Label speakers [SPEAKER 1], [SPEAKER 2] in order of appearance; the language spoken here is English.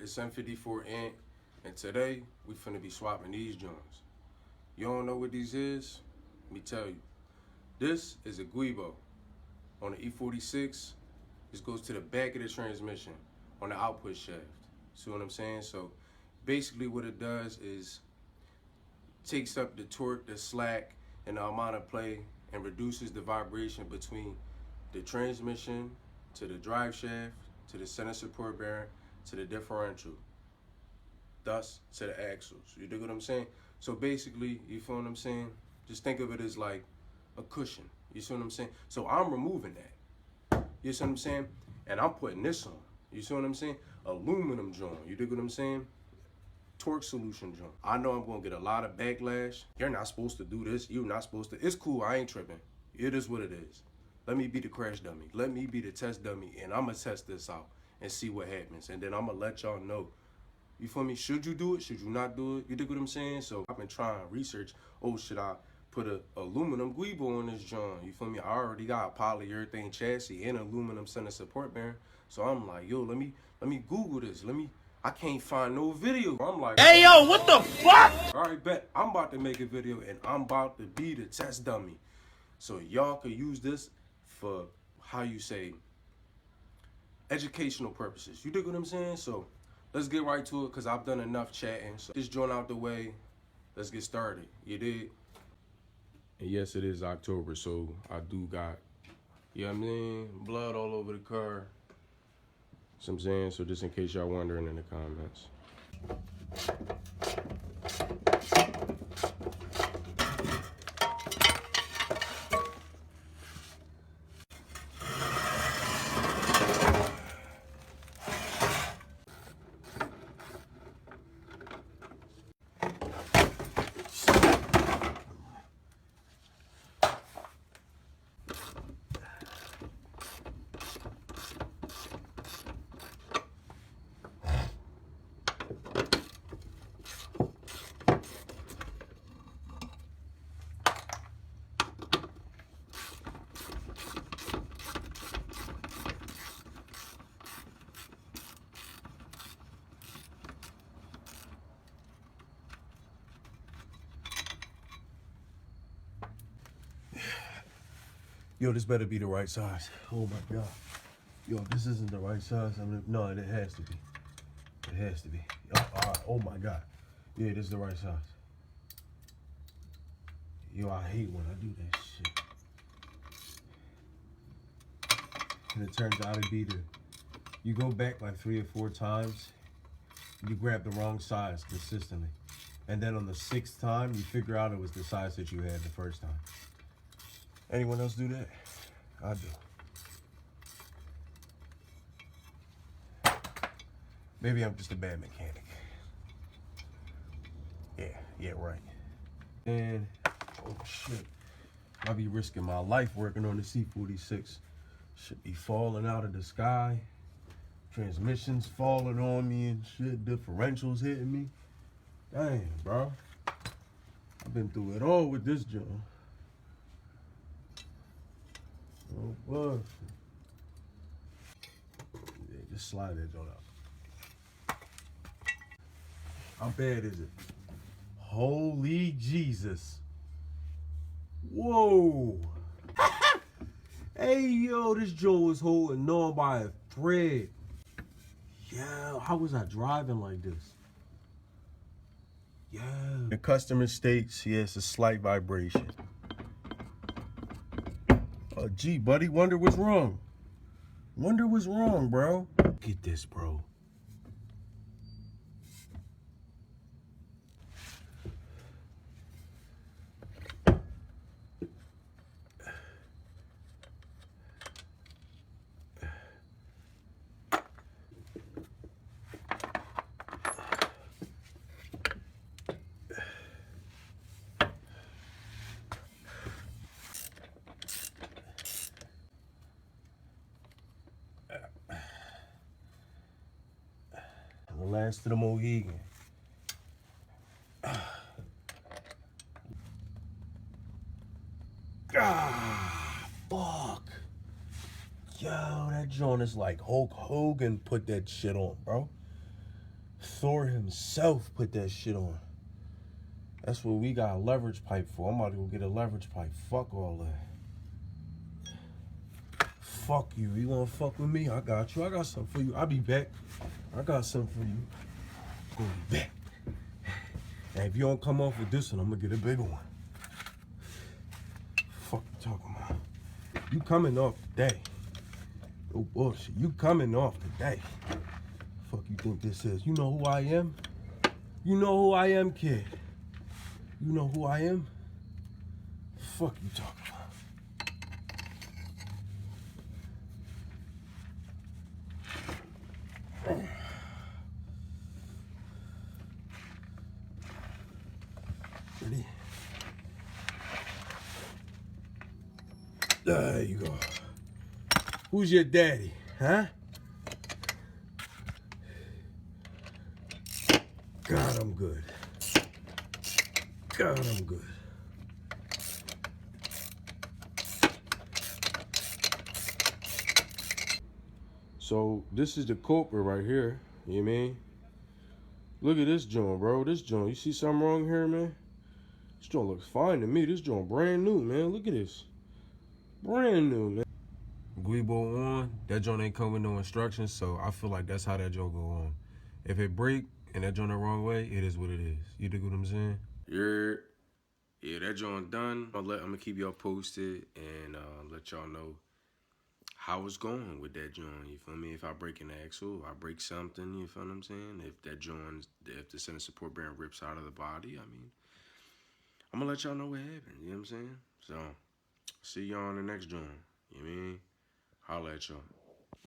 [SPEAKER 1] It's M54 Ant, and today we finna be swapping these joints. You don't know what these is? Let me tell you. This is a Guibo. On the E46, this goes to the back of the transmission on the output shaft. See what I'm saying? So basically what it does is takes up the torque, the slack, and the amount of play and reduces the vibration between the transmission to the drive shaft, to the center support bearing, to the differential, thus to the axles. You dig what I'm saying? So basically, you feel what I'm saying? Just think of it as like a cushion. You see what I'm saying? So I'm removing that. You see what I'm saying? And I'm putting this on. You see what I'm saying? Aluminum joint. You dig what I'm saying? Torque solution joint. I know I'm gonna get a lot of backlash. You're not supposed to do this. You're not supposed to. It's cool. I ain't tripping. It is what it is. Let me be the crash dummy. Let me be the test dummy, and I'm gonna test this out and see what happens. And then I'm gonna let y'all know. You feel me? Should you do it? Should you not do it? You dig what I'm saying? So I've been trying to research. Oh, should I put a aluminum Guibo on this joint? You feel me? I already got a polyurethane chassis and aluminum center support bearing. So I'm like, yo, let me Google this. I can't find no video. I'm like, hey yo, what the fuck? All right, bet. I'm about to make a video and I'm about to be the test dummy. So y'all could use this for, how you say, educational purposes. You dig what I'm saying? So let's get right to it, because I've done enough chatting. So this joint out the way, let's get started. You dig? And yes, it is October, so I do got, you know what I mean, blood all over the car. So I'm saying, so just in case y'all wondering in the comments. Yo, this better be the right size. Oh my God. Yo, if this isn't the right size, no, it has to be. It has to be. Oh, all right. Oh my God. Yeah, this is the right size. Yo, I hate when I do that shit. And it turns out to be you go back like 3 or 4 times, you grab the wrong size consistently. And then on the 6th time, you figure out it was the size that you had the first time. Anyone else do that? I do. Maybe I'm just a bad mechanic. Yeah, right. And, oh shit. I be risking my life working on the E46. Should be falling out of the sky. Transmissions falling on me and shit. Differentials hitting me. Dang, bro. I've been through it all with this joint. Oh, boy. Yeah, just slide that joint out. How bad is it? Holy Jesus. Whoa. Hey, yo, this joint was holding on by a thread. Yeah, how was I driving like this? Yeah. The customer states, yeah, it's a slight vibration. Gee, buddy, wonder what's wrong. Wonder what's wrong, bro. Get this, bro. The last of the Mohegan. Fuck. Yo, that joint is like Hulk Hogan put that shit on, bro. Thor himself put that shit on. That's what we got a leverage pipe for. I'm about to go get a leverage pipe. Fuck all that. Fuck you. You wanna fuck with me? I got you. I got something for you. I'll be back. I got something for you. Gonna be back. And if you don't come off with this one, I'm gonna get a bigger one. Fuck you talking about? You coming off today. No bullshit. You coming off today. Fuck you think this is? You know who I am? You know who I am, kid. You know who I am? Fuck you talking about? Ready? There you go. Who's your daddy, huh? God, I'm good. God, I'm good. So this is the culprit right here. You know what I mean? Look at this joint, bro. This joint. You see something wrong here, man? This joint looks fine to me. This joint brand new, man. Look at this. Brand new, man. Guibo on. That joint ain't come with no instructions, so I feel like that's how that joint go on. If it break and that joint the wrong way, it is what it is. You dig what I'm saying? Yeah, that joint done. I'm gonna keep y'all posted and let y'all know how it's going with that joint. You feel me? If I break an axle, I break something. You feel what I'm saying? If that joint, if the center support bearing rips out of the body, I mean, I'm gonna let y'all know what happened. You know what I'm saying? So, see y'all on the next joint. You know what I mean? Holla at y'all.